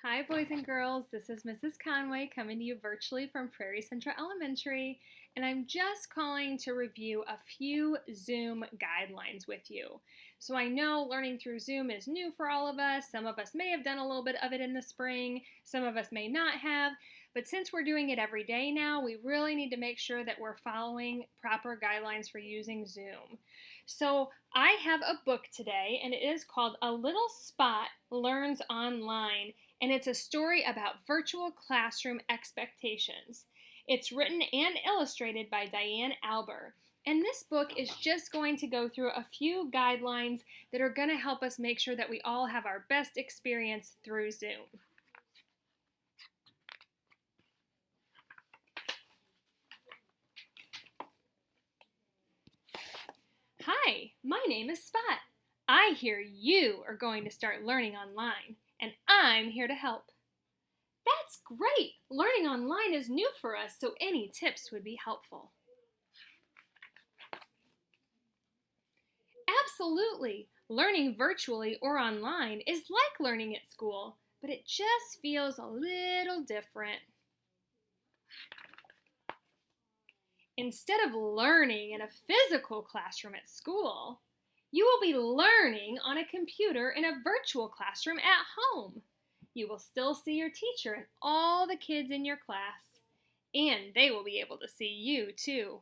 Hi, boys and girls. This is Mrs. Conway coming to you virtually from Prairie Central Elementary, and I'm just calling to review a few Zoom guidelines with you. So I know learning through Zoom is new for all of us. Some of us may have done a little bit of it in the spring, some of us may not have, but since we're doing it every day now, we really need to make sure that we're following proper guidelines for using Zoom. So I have a book today, and it is called A Little Spot Learns Online, and it's a story about virtual classroom expectations. It's written and illustrated by Diane Alber. And this book is just going to go through a few guidelines that are going to help us make sure that we all have our best experience through Zoom. Hi, my name is Spot. I hear you are going to start learning online, and I'm here to help. That's great! Learning online is new for us, so any tips would be helpful. Absolutely! Learning virtually or online is like learning at school, but it just feels a little different. Instead of learning in a physical classroom at school, you will be learning on a computer in a virtual classroom at home. You will still see your teacher and all the kids in your class, and they will be able to see you too.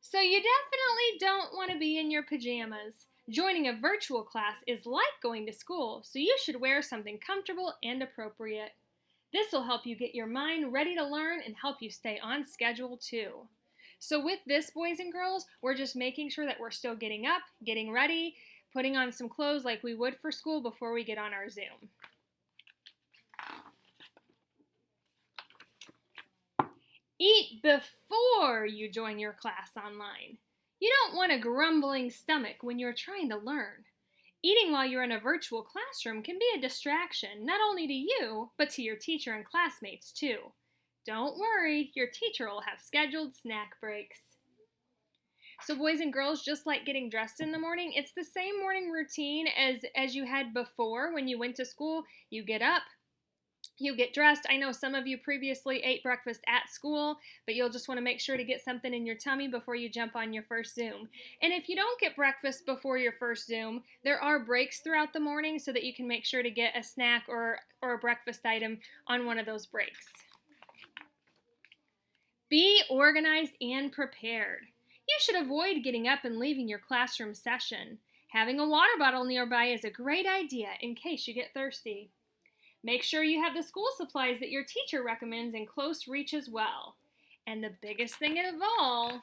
So you definitely don't want to be in your pajamas. Joining a virtual class is like going to school, so you should wear something comfortable and appropriate. This will help you get your mind ready to learn and help you stay on schedule too. So with this, boys and girls, we're just making sure that we're still getting up, getting ready, putting on some clothes like we would for school before we get on our Zoom. Eat before you join your class online. You don't want a grumbling stomach when you're trying to learn. Eating while you're in a virtual classroom can be a distraction, not only to you, but to your teacher and classmates too. Don't worry, your teacher will have scheduled snack breaks. So boys and girls, just like getting dressed in the morning, it's the same morning routine as you had before when you went to school. You get up, you get dressed. I know some of you previously ate breakfast at school, but you'll just want to make sure to get something in your tummy before you jump on your first Zoom. And if you don't get breakfast before your first Zoom, there are breaks throughout the morning so that you can make sure to get a snack or a breakfast item on one of those breaks. Be organized and prepared. You should avoid getting up and leaving your classroom session. Having a water bottle nearby is a great idea in case you get thirsty. Make sure you have the school supplies that your teacher recommends in close reach as well. And the biggest thing of all,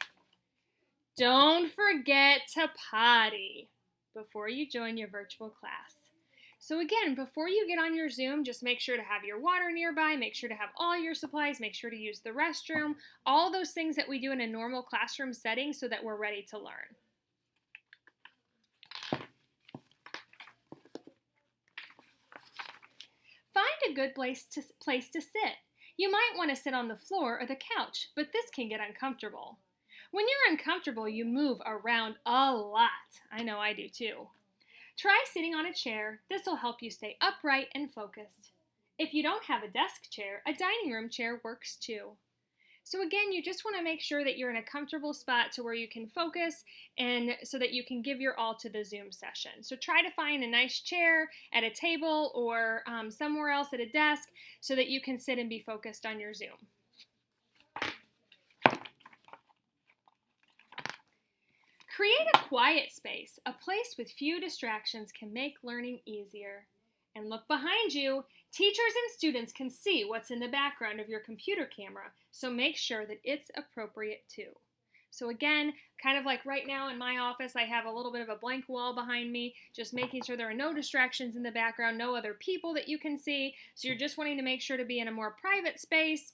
don't forget to potty before you join your virtual class. So again, before you get on your Zoom, just make sure to have your water nearby, make sure to have all your supplies, make sure to use the restroom, all those things that we do in a normal classroom setting so that we're ready to learn. Find a good place to sit. You might want to sit on the floor or the couch, but this can get uncomfortable. When you're uncomfortable, you move around a lot. I know I do too. Try sitting on a chair. This will help you stay upright and focused. If you don't have a desk chair, a dining room chair works too. So again, you just want to make sure that you're in a comfortable spot to where you can focus and so that you can give your all to the Zoom session. So try to find a nice chair at a table or somewhere else at a desk so that you can sit and be focused on your Zoom. Create a quiet space. A place with few distractions can make learning easier. And look behind you. Teachers and students can see what's in the background of your computer camera, so make sure that it's appropriate too. So again, kind of like right now in my office, I have a little bit of a blank wall behind me, just making sure there are no distractions in the background, no other people that you can see. So you're just wanting to make sure to be in a more private space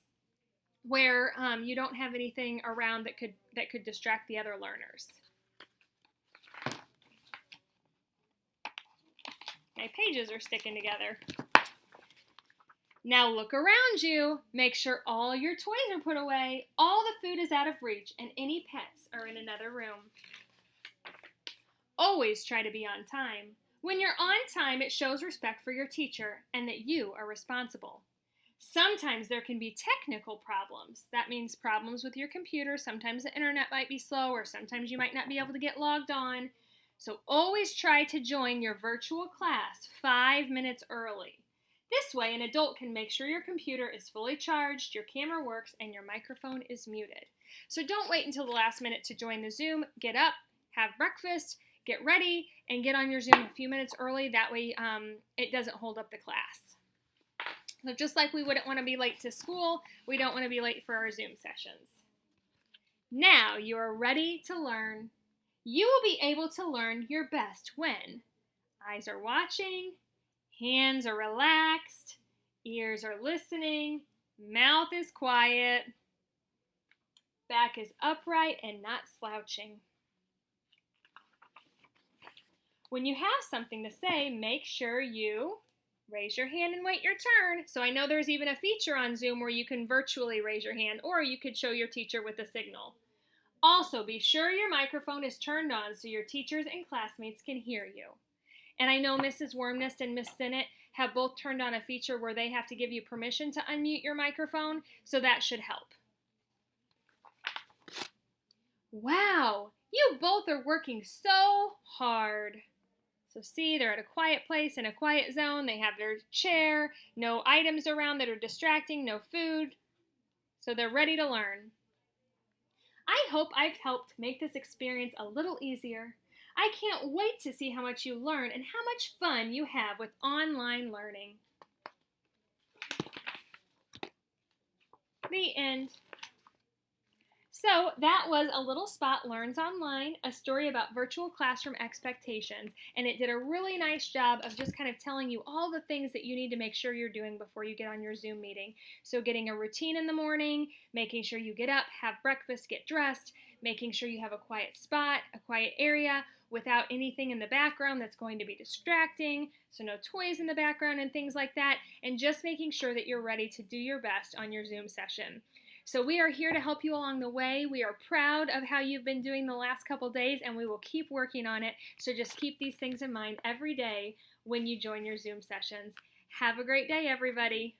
where you don't have anything around that could distract the other learners. My pages are sticking together. Now look around you. Make sure all your toys are put away, all the food is out of reach, and any pets are in another room. Always try to be on time. When you're on time, it shows respect for your teacher and that you are responsible. Sometimes there can be technical problems. That means problems with your computer. Sometimes the internet might be slow, or sometimes you might not be able to get logged on. So always try to join your virtual class 5 minutes early. This way, an adult can make sure your computer is fully charged, your camera works, and your microphone is muted. So don't wait until the last minute to join the Zoom. Get up, have breakfast, get ready, and get on your Zoom a few minutes early. That way it doesn't hold up the class. So just like we wouldn't want to be late to school, we don't want to be late for our Zoom sessions. Now you are ready to learn. You will be able to learn your best when eyes are watching, hands are relaxed, ears are listening, mouth is quiet, back is upright and not slouching. When you have something to say, make sure you raise your hand and wait your turn. So I know there's even a feature on Zoom where you can virtually raise your hand, or you could show your teacher with a signal. Also, be sure your microphone is turned on so your teachers and classmates can hear you. And I know Mrs. Wormnest and Miss Sinnott have both turned on a feature where they have to give you permission to unmute your microphone, so that should help. Wow, you both are working so hard. So see, they're at a quiet place in a quiet zone. They have their chair, no items around that are distracting, no food. So they're ready to learn. I hope I've helped make this experience a little easier. I can't wait to see how much you learn and how much fun you have with online learning. The end. So that was A Little Spot Learns Online, a story about virtual classroom expectations, and it did a really nice job of just kind of telling you all the things that you need to make sure you're doing before you get on your Zoom meeting. So getting a routine in the morning, making sure you get up, have breakfast, get dressed, making sure you have a quiet spot, a quiet area without anything in the background that's going to be distracting, so no toys in the background and things like that, and just making sure that you're ready to do your best on your Zoom session. So we are here to help you along the way. We are proud of how you've been doing the last couple days, and we will keep working on it. So just keep these things in mind every day when you join your Zoom sessions. Have a great day, everybody.